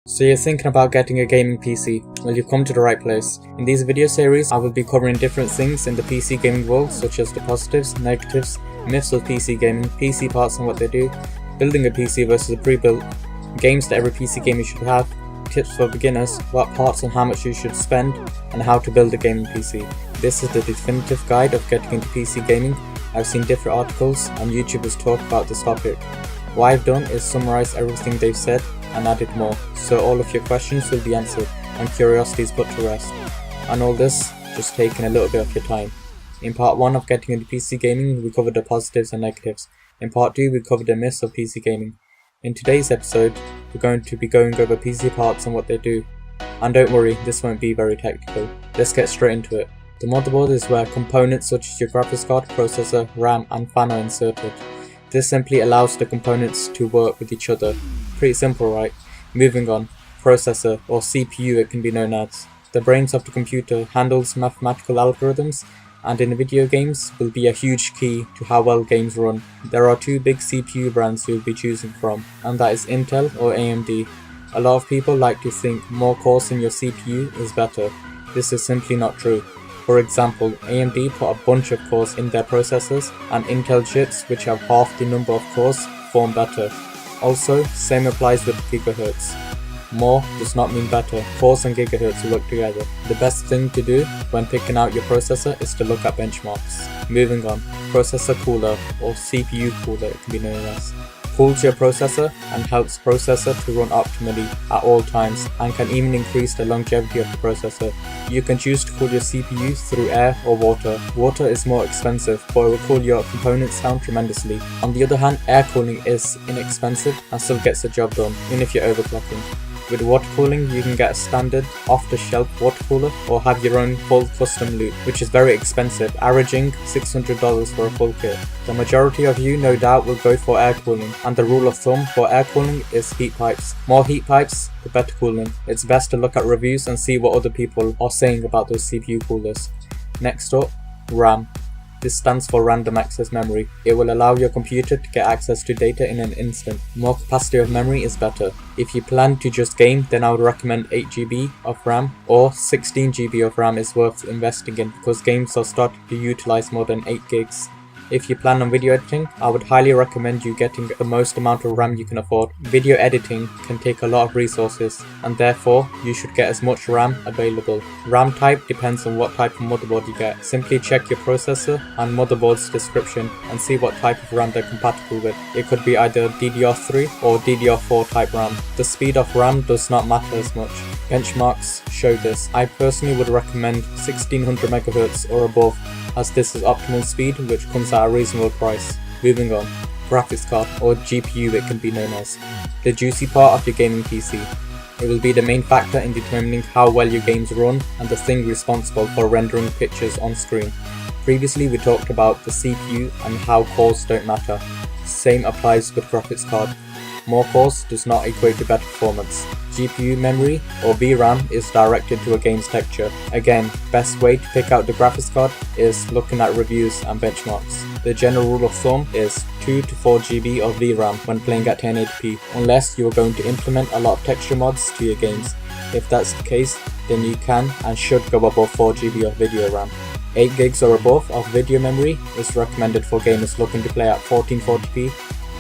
So you're thinking about getting a gaming PC? Well, you've come to the right place. In these video series, I will be covering different things in the PC gaming world, such as the positives, negatives, myths of PC gaming, PC parts and what they do, building a PC versus a pre-built, games that every PC gamer should have, tips for beginners, what parts and how much you should spend, and how to build a gaming PC. This is the definitive guide of getting into PC gaming. I've seen different articles and YouTubers talk about this topic. What I've done is summarize everything they've said and added more, so all of your questions will be answered and curiosities put to rest. And all this just taking a little bit of your time. In part 1 of getting into PC gaming, we covered the positives and negatives. In part 2, we covered the myths of PC gaming. In today's episode, we're going to be going over PC parts and what they do. And don't worry, this won't be very technical. Let's get straight into it. The motherboard is where components such as your graphics card, processor, RAM and fan are inserted. This simply allows the components to work with each other. Pretty simple, right? Moving on. Processor, or CPU it can be known as. The brains of the computer, handles mathematical algorithms, and in video games will be a huge key to how well games run. There are two big CPU brands you'll be choosing from, and that is Intel or AMD. A lot of people like to think more cores in your CPU is better. This is simply not true. For example, AMD put a bunch of cores in their processors, and Intel chips which have half the number of cores perform better. Also, same applies with gigahertz. More does not mean better. Cores and gigahertz work together. The best thing to do when picking out your processor is to look at benchmarks. Moving on. Processor cooler, or CPU cooler it can be known as. Cools your processor and helps processor to run optimally at all times and can even increase the longevity of the processor. You can choose to cool your CPU through air or water. Water is more expensive, but it will cool your components down tremendously. On the other hand, air cooling is inexpensive and still gets the job done, even if you're overclocking. With water cooling, you can get a standard off-the-shelf water cooler or have your own full custom loop, which is very expensive, averaging $600 for a full kit. The majority of you no doubt will go for air cooling, and the rule of thumb for air cooling is heat pipes. More heat pipes, the better cooling. It's best to look at reviews and see what other people are saying about those CPU coolers. Next up, RAM. This stands for random access memory. It will allow your computer to get access to data in an instant. More capacity of memory is better. If you plan to just game, then I would recommend 8GB of RAM, or 16GB of RAM is worth investing in because games are starting to utilize more than 8 gigs. If you plan on video editing, I would highly recommend you getting the most amount of RAM you can afford. Video editing can take a lot of resources, and therefore you should get as much RAM available. RAM type depends on what type of motherboard you get. Simply check your processor and motherboard's description and see what type of RAM they're compatible with. It could be either DDR3 or DDR4 type RAM. The speed of RAM does not matter as much. Benchmarks show this. I personally would recommend 1600 MHz or above, as this is optimal speed which comes at a reasonable price. Moving on. Graphics card, or GPU it can be known as. The juicy part of your gaming PC. It will be the main factor in determining how well your games run and the thing responsible for rendering pictures on screen. Previously we talked about the CPU and how cores don't matter. Same applies with graphics card. More cores does not equate to better performance. GPU memory, or VRAM, is directed to a game's texture. Again, best way to pick out the graphics card is looking at reviews and benchmarks. The general rule of thumb is 2 to 4 GB of VRAM when playing at 1080p, unless you are going to implement a lot of texture mods to your games. If that's the case, then you can and should go above 4 GB of video RAM. 8 gigs or above of video memory is recommended for gamers looking to play at 1440p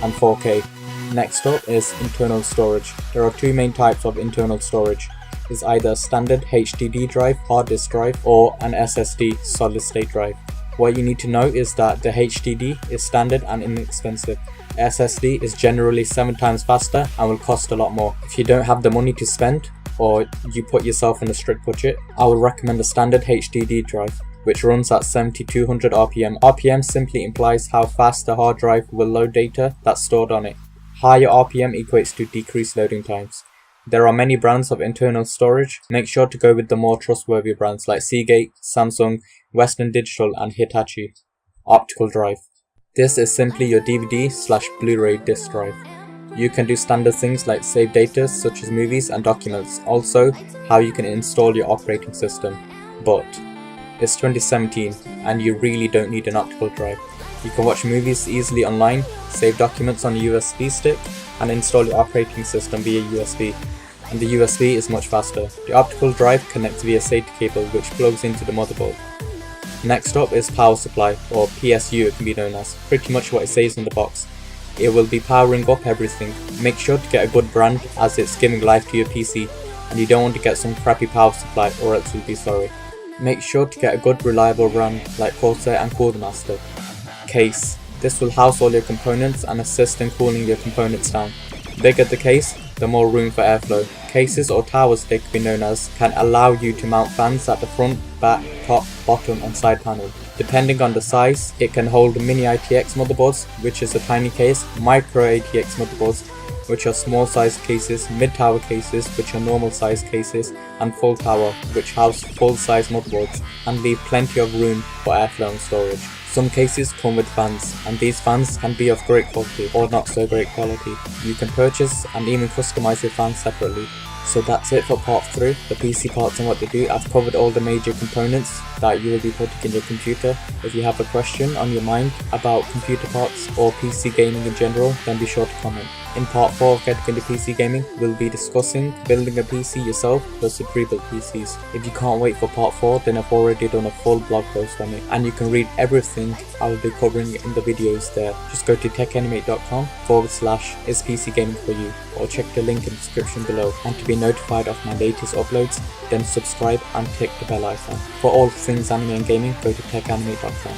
and 4K. Next up is internal storage. There are two main types of internal storage. It's either a standard HDD drive, hard disk drive, or an SSD, solid state drive. What you need to know is that the HDD is standard and inexpensive. SSD is generally 7 times faster and will cost a lot more. If you don't have the money to spend, or you put yourself on a strict budget, I would recommend a standard HDD drive, which runs at 7200 RPM. RPM simply implies how fast the hard drive will load data that's stored on it. Higher RPM equates to decreased loading times. There are many brands of internal storage. Make sure to go with the more trustworthy brands like Seagate, Samsung, Western Digital and Hitachi. Optical drive. This is simply your DVD/Blu-ray disc drive. You can do standard things like save data such as movies and documents, also how you can install your operating system. But it's 2017 and you really don't need an optical drive. You can watch movies easily online, save documents on a USB stick, and install your operating system via USB. and the USB is much faster. The optical drive connects via SATA cable which plugs into the motherboard. Next up is power supply, or PSU it can be known as, pretty much what it says on the box. It will be powering up everything. Make sure to get a good brand as it's giving life to your PC, and you don't want to get some crappy power supply or else you'll be sorry. Make sure to get a good reliable brand like Corsair and Codemaster. Case. This will house all your components and assist in cooling your components down. The bigger the case, the more room for airflow. Cases, or towers they could be known as, can allow you to mount fans at the front, back, top, bottom and side panel. Depending on the size, it can hold mini ITX motherboards, which is a tiny case, micro ATX motherboards, which are small sized cases, mid tower cases, which are normal sized cases, and full tower, which house full size motherboards and leave plenty of room for airflow and storage. Some cases come with fans, and these fans can be of great quality or not so great quality. You can purchase and even customize your fans separately. So that's it for part 3, the PC parts and what they do. I've covered all the major components that you will be putting in your computer. If you have a question on your mind about computer parts or PC gaming in general, then be sure to comment. In part 4 of Getting into PC Gaming, we'll be discussing building a PC yourself versus pre-built PCs. If you can't wait for part 4, then I've already done a full blog post on it, and you can read everything I will be covering in the videos there. Just go to techanimate.com/is PC gaming for you, or check the link in the description below. And to be notified of my latest uploads, then subscribe and click the bell icon. For all things anime and gaming, go to techanimate.com.